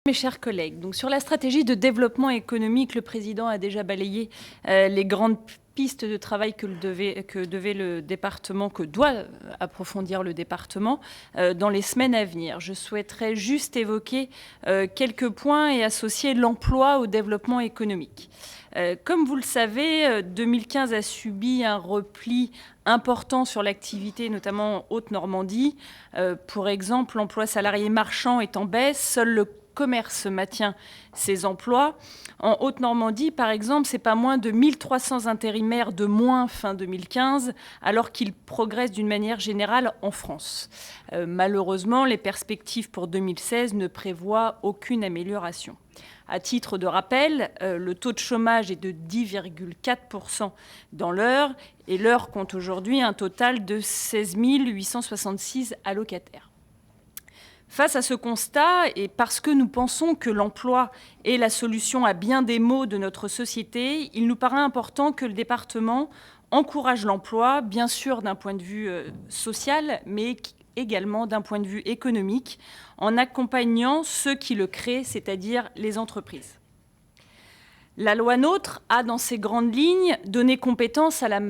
Mes chers collègues, donc sur la stratégie de développement économique, le président a déjà balayé les grandes pistes de travail que doit approfondir le département dans les semaines à venir. Je souhaiterais juste évoquer quelques points et associer l'emploi au développement économique. Comme vous le savez, 2015 a subi un repli important sur l'activité, notamment en Haute-Normandie. Pour exemple, l'emploi salarié marchand est en baisse, seul le commerce maintient ses emplois. En Haute-Normandie, par exemple, c'est pas moins de 1300 intérimaires de moins fin 2015, alors qu'ils progressent d'une manière générale en France. Malheureusement, les perspectives pour 2016 ne prévoient aucune amélioration. À titre de rappel, le taux de chômage est de 10,4% dans l'Eure, et l'Eure compte aujourd'hui un total de 16 866 allocataires. Face à ce constat, et parce que nous pensons que l'emploi est la solution à bien des maux de notre société, il nous paraît important que le département encourage l'emploi, bien sûr d'un point de vue social, mais également d'un point de vue économique, en accompagnant ceux qui le créent, c'est-à-dire les entreprises. La loi NOTRe a, dans ses grandes lignes, donné compétence à la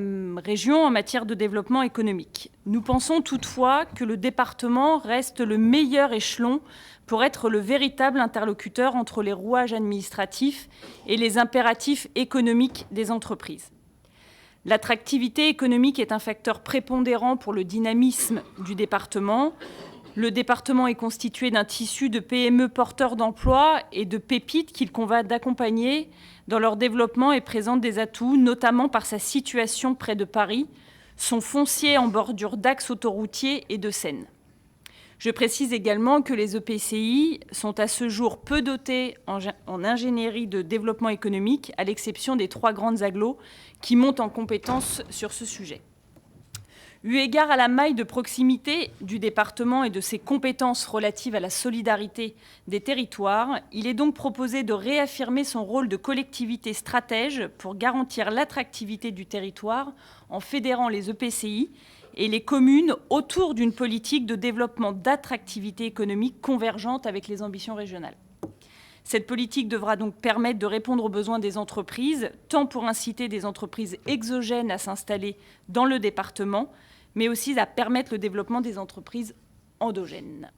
région en matière de développement économique. Nous pensons toutefois que le département reste le meilleur échelon pour être le véritable interlocuteur entre les rouages administratifs et les impératifs économiques des entreprises. L'attractivité économique est un facteur prépondérant pour le dynamisme du département. Le département est constitué d'un tissu de PME porteurs d'emplois et de pépites qu'il convient d'accompagner dans leur développement et présente des atouts, notamment par sa situation près de Paris, son foncier en bordure d'axes autoroutiers et de Seine. Je précise également que les EPCI sont à ce jour peu dotés en ingénierie de développement économique, à l'exception des 3 grandes agglos qui montent en compétences sur ce sujet. Eu égard à la maille de proximité du département et de ses compétences relatives à la solidarité des territoires, il est donc proposé de réaffirmer son rôle de collectivité stratège pour garantir l'attractivité du territoire en fédérant les EPCI et les communes autour d'une politique de développement d'attractivité économique convergente avec les ambitions régionales. Cette politique devra donc permettre de répondre aux besoins des entreprises, tant pour inciter des entreprises exogènes à s'installer dans le département, mais aussi à permettre le développement des entreprises endogènes.